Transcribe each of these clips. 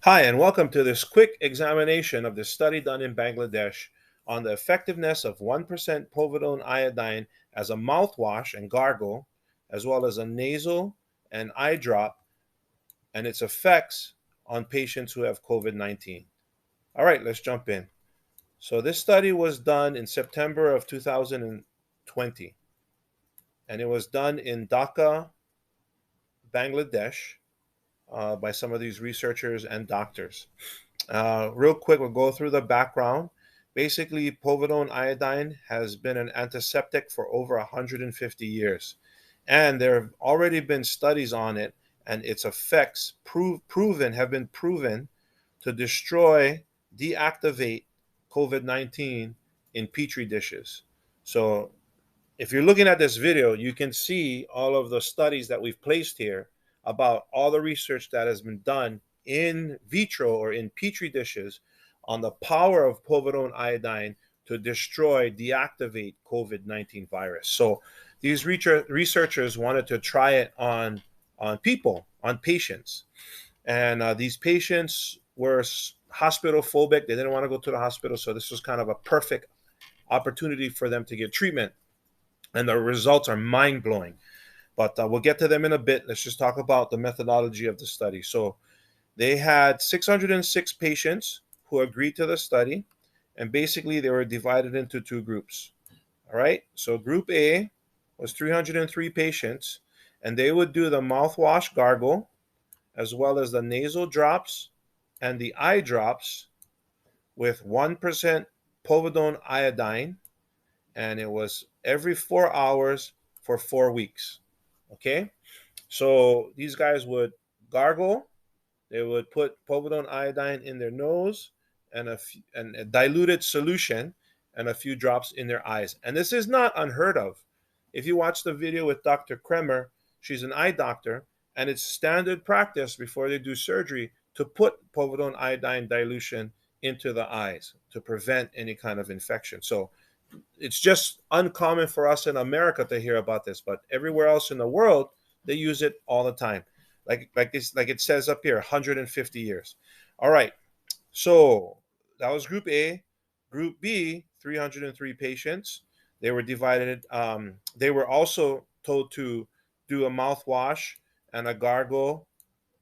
Hi, and welcome to this quick examination of the study done in Bangladesh on the effectiveness of 1% povidone iodine as a mouthwash and gargle, as well as a nasal and eye drop, and its effects on patients who have COVID 19. All right, let's jump in. So, this study was done in September of 2020, and it was done in Dhaka, Bangladesh, by some of these researchers and doctors. Real quick, we'll go through the background. Basically, povidone iodine has been an antiseptic for over 150 years. And there have already been studies on it, and its effects have been proven to destroy, deactivate COVID 19 in petri dishes. So, if you're looking at this video, you can see all of the studies that we've placed here about all the research that has been done in vitro or in petri dishes on the power of povidone iodine to destroy, deactivate COVID-19 virus. So these researchers wanted to try it on people, on patients. And these patients were hospital phobic. They didn't want to go to the hospital. So this was kind of a perfect opportunity for them to get treatment, and the results are mind blowing. But we'll get to them in a bit. Let's just talk about the methodology of the study. So they had 606 patients who agreed to the study, and basically they were divided into two groups. All right. So group A was 303 patients, and they would do the mouthwash gargle as well as the nasal drops and the eye drops with 1% povidone iodine, and it was every 4 hours for 4 weeks. Okay, so these guys would gargle. They would put povidone iodine in their nose and a diluted solution and a few drops in their eyes. And this is not unheard of. If you watch the video with Dr. Kremer, she's an eye doctor, and it's standard practice before they do surgery to put povidone iodine dilution into the eyes to prevent any kind of infection. So it's just uncommon for us in America to hear about this, but everywhere else in the world, they use it all the time. Like it says up here, 150 years. All right. So that was group A. Group B, 303 patients. They were divided. They were also told to do a mouthwash and a gargle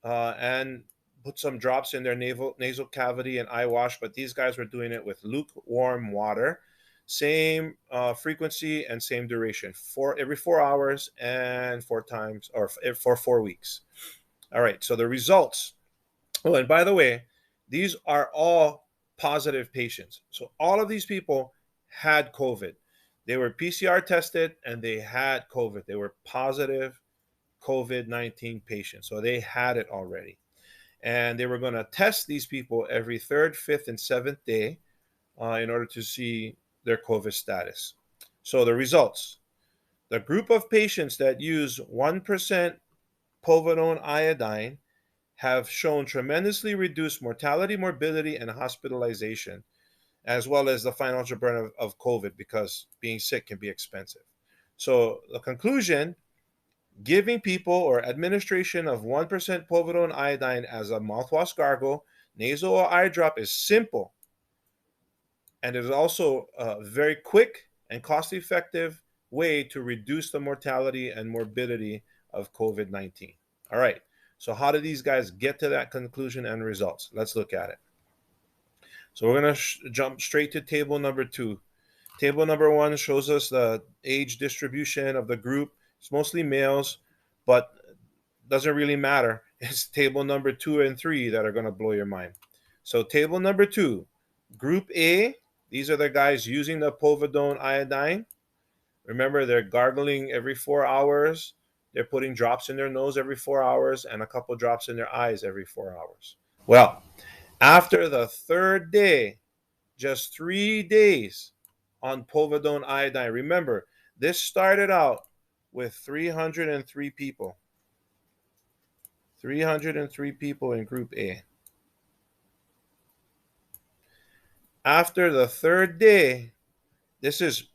and put some drops in their nasal cavity and eye wash, but these guys were doing it with lukewarm water. Same frequency and same duration, every 4 hours and four times, or for 4 weeks. All right, so the results. Oh, and by the way, these are all positive patients. So all of these people had COVID. They were PCR tested and they had COVID. They were positive COVID-19 patients. So they had it already. And they were going to test these people every third, fifth, and seventh day in order to see their COVID status. So the results: the group of patients that use 1% povidone iodine have shown tremendously reduced mortality, morbidity, and hospitalization, as well as the financial burden of COVID, because being sick can be expensive. So the conclusion: giving people or administration of 1% povidone iodine as a mouthwash gargle, nasal, or eye drop is simple, and it is also a very quick and cost effective way to reduce the mortality and morbidity of COVID 19. All right. So, how did these guys get to that conclusion and results? Let's look at it. So, we're going to jump straight to table number 2. Table number 1 shows us the age distribution of the group. It's mostly males, but doesn't really matter. It's table number 2 and 3 that are going to blow your mind. So, table number 2, group A, these are the guys using the povidone iodine. Remember, they're gargling every 4 hours. They're putting drops in their nose every 4 hours and a couple drops in their eyes every 4 hours. Well, after the third day, just 3 days on povidone iodine. Remember, this started out with 303 people. 303 people in group A. After the third day, this is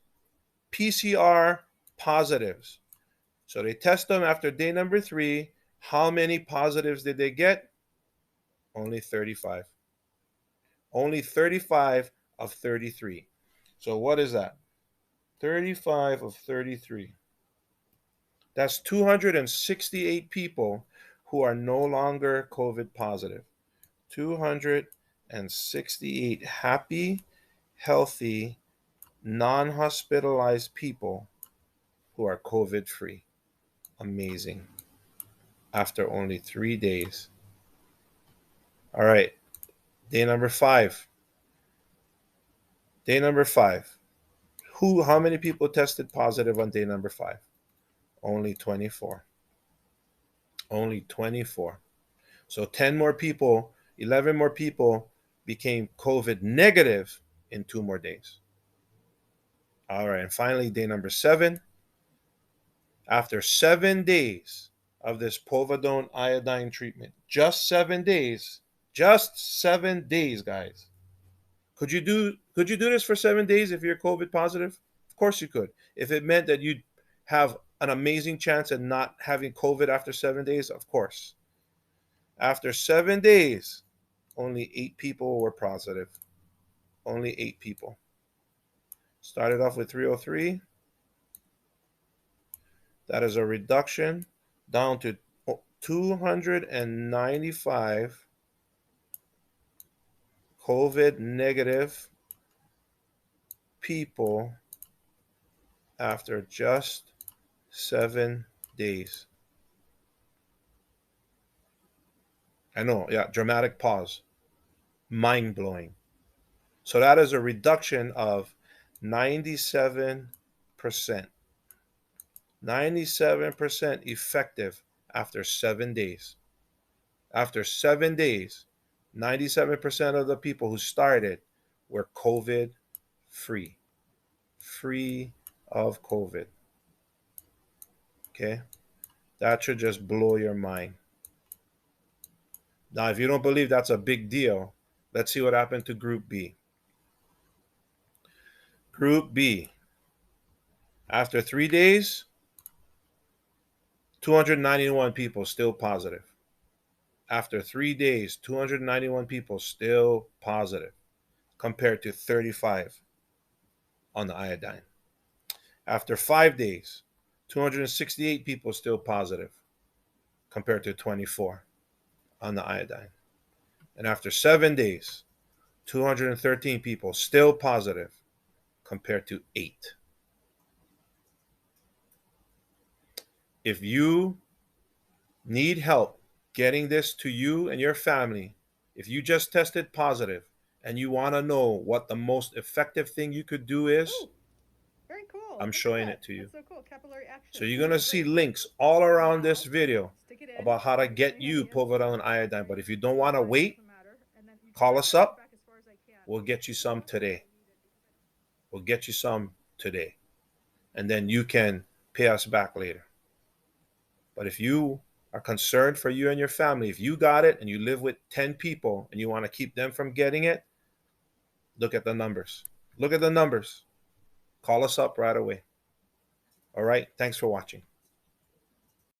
PCR positives. So they test them after day number 3. How many positives did they get? Only 35. Only 35 of 33. So what is that? 35 of 33. That's 268 people who are no longer COVID positive. 268 happy, healthy, non hospitalized people who are COVID free. Amazing. After only 3 days. All right. Day number 5. Day number 5. How many people tested positive on day number 5? Only 24. Only 24. So 10 more people, 11 more people became COVID negative in 2 more days. All right. And finally, day number 7. After 7 days of this povidone iodine treatment, just 7 days, guys. Could you do this for 7 days if you're COVID positive? Of course you could. If it meant that you'd have an amazing chance at not having COVID after 7 days, of course. After 7 days, only 8 people were positive. Only 8 people. Started off with 303. That is a reduction down to 295 COVID negative people after just 7 days. I know, yeah, dramatic pause. Mind blowing. So that is a reduction of 97%. 97% effective after 7 days. After 7 days, 97% of the people who started were COVID free. Free of COVID. Okay? That should just blow your mind. Now, if you don't believe that's a big deal, let's see what happened to Group B. Group B. After 3 days, 291 people still positive. After 3 days, 291 people still positive compared to 35 on the iodine. After 5 days, 268 people still positive compared to 24 on the iodine. And after 7 days, 213 people still positive compared to 8. If you need help getting this to you and your family, if you just tested positive and you want to know what the most effective thing you could do is, Ooh, very cool. I'm Look at showing that. it to you. That's so cool. Capillary action. So you're going to see Great. links all around this Now, video stick it in. about how to Don't get get too you heavy. It's povidone okay. iodine. But if you don't want to Size wait, doesn't matter. And then you can call see us I push up. back as far as I can. We'll get you some Don't today. need it because We'll get you some today. And then you can pay us back later. But if you are concerned for you and your family, if you got it and you live with 10 people and you want to keep them from getting it, look at the numbers. Look at the numbers. Call us up right away. All right. Thanks for watching.